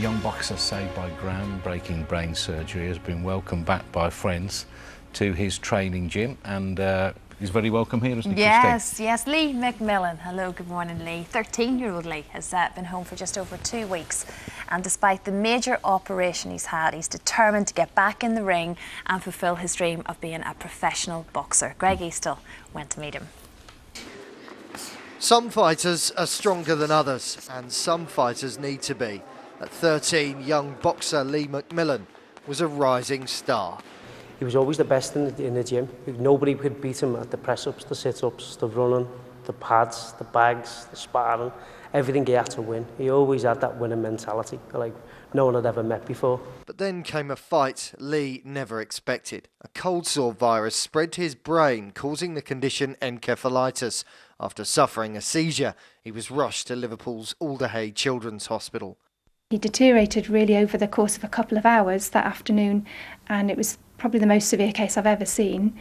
young boxer saved by groundbreaking brain surgery has been welcomed back by friends to his training gym, and he's very welcome here, isn't he, Christine? Yes, Lee McMillan. Hello, good morning, Lee. 13-year-old Lee has been home for just over 2 weeks, and despite the major operation he's had, he's determined to get back in the ring and fulfil his dream of being a professional boxer. Greg Eastill went to meet him. Some fighters are stronger than others, and some fighters need to be. At 13, young boxer Lee McMillan was a rising star. He was always the best in the gym. Nobody could beat him at the press-ups, the sit-ups, the running, the pads, the bags, the sparring, everything he had to win. He always had that winning mentality, like no one had ever met before. But then came a fight Lee never expected. A cold sore virus spread to his brain, causing the condition encephalitis. After suffering a seizure, he was rushed to Liverpool's Alderhay Children's Hospital. He deteriorated really over the course of a couple of hours that afternoon, and it was probably the most severe case I've ever seen,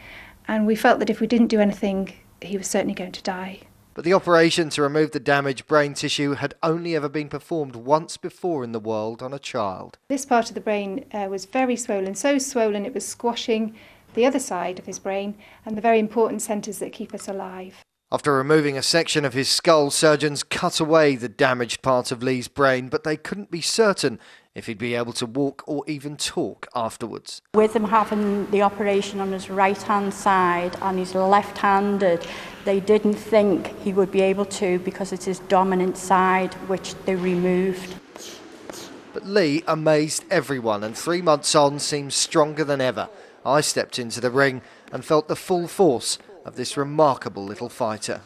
and we felt that if we didn't do anything, he was certainly going to die. But the operation to remove the damaged brain tissue had only ever been performed once before in the world on a child. This part of the brain was very swollen, so swollen it was squashing the other side of his brain and the very important centres that keep us alive. After removing a section of his skull, surgeons cut away the damaged part of Lee's brain, but they couldn't be certain if he'd be able to walk or even talk afterwards. With him having the operation on his right-hand side and he's left-handed, they didn't think he would be able to because it's his dominant side, which they removed. But Lee amazed everyone, and 3 months on seems stronger than ever. I stepped into the ring and felt the full force of this remarkable little fighter.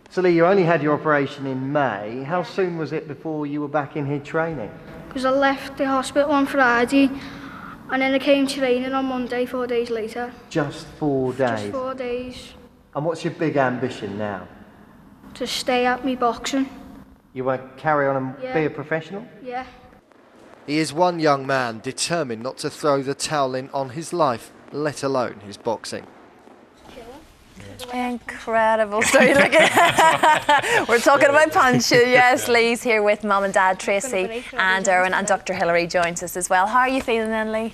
So Lee, you only had your operation in May. How soon was it before you were back in here training? Because I left the hospital on Friday and then I came training on Monday, 4 days later. Just 4 days? Just 4 days. And what's your big ambition now? To stay at me boxing. You want to carry on and be a professional? Yeah. He is one young man determined not to throw the towel in on his life, let alone his boxing. Incredible story. Look at We're talking about punching. Yes, Lee's here with Mum and Dad, Tracy and Erwin, and Dr. Hilary joins us as well. How are you feeling then, Lee?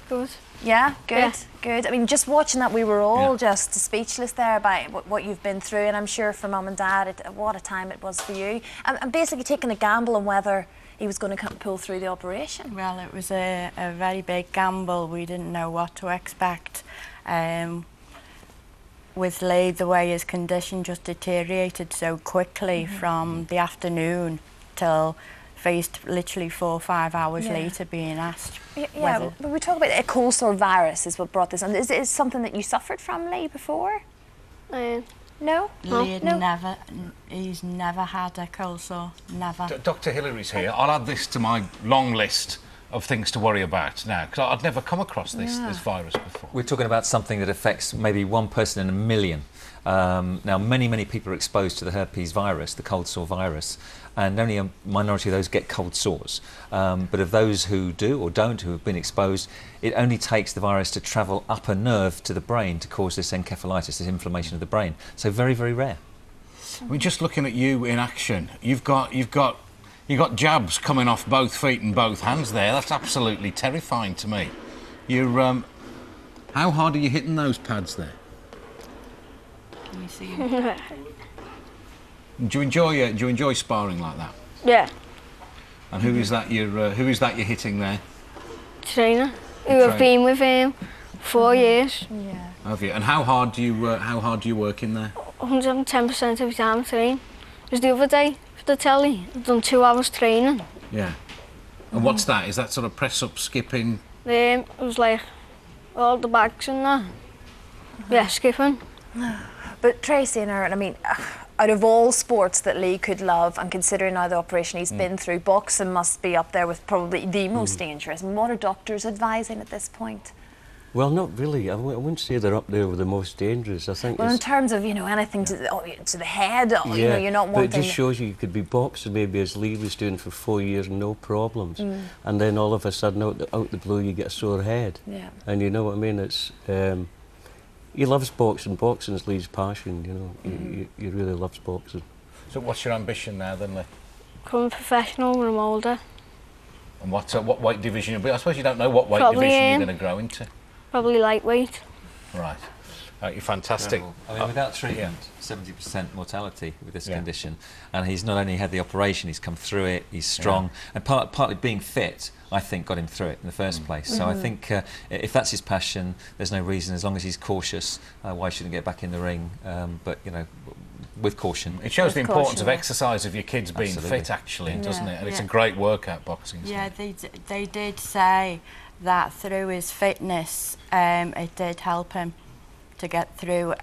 Good. Yeah, good, Yeah. good. I mean, just watching that, we were all just speechless there by what you've been through, and I'm sure for Mum and Dad, what a time it was for you. And basically taking a gamble on whether he was going to pull through the operation. Well, it was a very big gamble. We didn't know what to expect. With Lee, the way his condition just deteriorated so quickly from the afternoon till faced literally 4 or 5 hours later being asked. Yeah, but we talk about a cold sore virus is what brought this on. Is it something that you suffered from, Lee, before? No? Lee had he's never had a cold sore, never. Dr. Hilary's here. I'll add this to my long list of things to worry about now, because I'd never come across this virus before. We're talking about something that affects maybe 1 person in a million. Now, many people are exposed to the herpes virus, the cold sore virus, and only a minority of those get cold sores. But of those who do or don't, who have been exposed, it only takes the virus to travel up a nerve to the brain to cause this encephalitis, this inflammation of the brain. So very, very rare. I mean, just looking at you in action, you've got jabs coming off both feet and both hands there. That's absolutely terrifying to me. You're, how hard are you hitting those pads there? Can you see Do you enjoy sparring like that? Yeah. And who is that you're hitting there? Trainer. I've been with him 4 years. Yeah. Have you? And how hard do you work in there? 110% every time I train. Because the other day, for the telly, I've done 2 hours training. Yeah. And what's that? Is that sort of press up, skipping? It was like all the bags and that. Yeah, skipping. But Tracy and Erin, I mean, out of all sports that Lee could love, and considering now the operation he's been through, boxing must be up there with probably the most dangerous. And what are doctors advising at this point? Well, not really. I wouldn't say they're up there with the most dangerous. I think. Well, in terms of, you know, anything to the head, you know, you're not wanting. But it just shows you could be boxing maybe as Lee was doing for 4 years, no problems, and then all of a sudden out the blue you get a sore head. Yeah. And you know what I mean? It's. He loves boxing. Boxing is Lee's passion, you know. He really loves boxing. So what's your ambition now then, Lee? Become a professional when I'm older. And what weight division you'll be? I suppose you don't know what weight Probably, division you're going to grow into. Probably lightweight. Right. You're fantastic. I mean, without treatment, 70% mortality with this condition, and he's not only had the operation, he's come through it, he's strong, and partly being fit, I think, got him through it in the first place. So I think if that's his passion, there's no reason, as long as he's cautious, why shouldn't he get back in the ring? But, you know, with caution. It shows the importance of exercise, of your kids being fit, actually, doesn't it? And it's a great workout, boxing. Yeah, they did say that through his fitness, it did help him to get through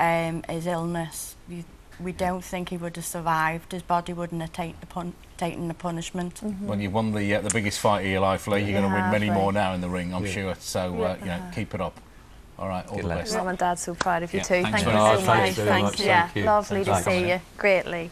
his illness. We don't think he would have survived. His body wouldn't have taken the punishment. Well, you won the biggest fight of your life, Lee. You're going to win many more now in the ring, I'm sure. So, you know, keep it up. All right, all the best. Mum and Dad so proud of you too. Thanks Thank you very so much. much. Thanks very much. Yeah, Thank you. lovely to Thanks. see you. Greatly.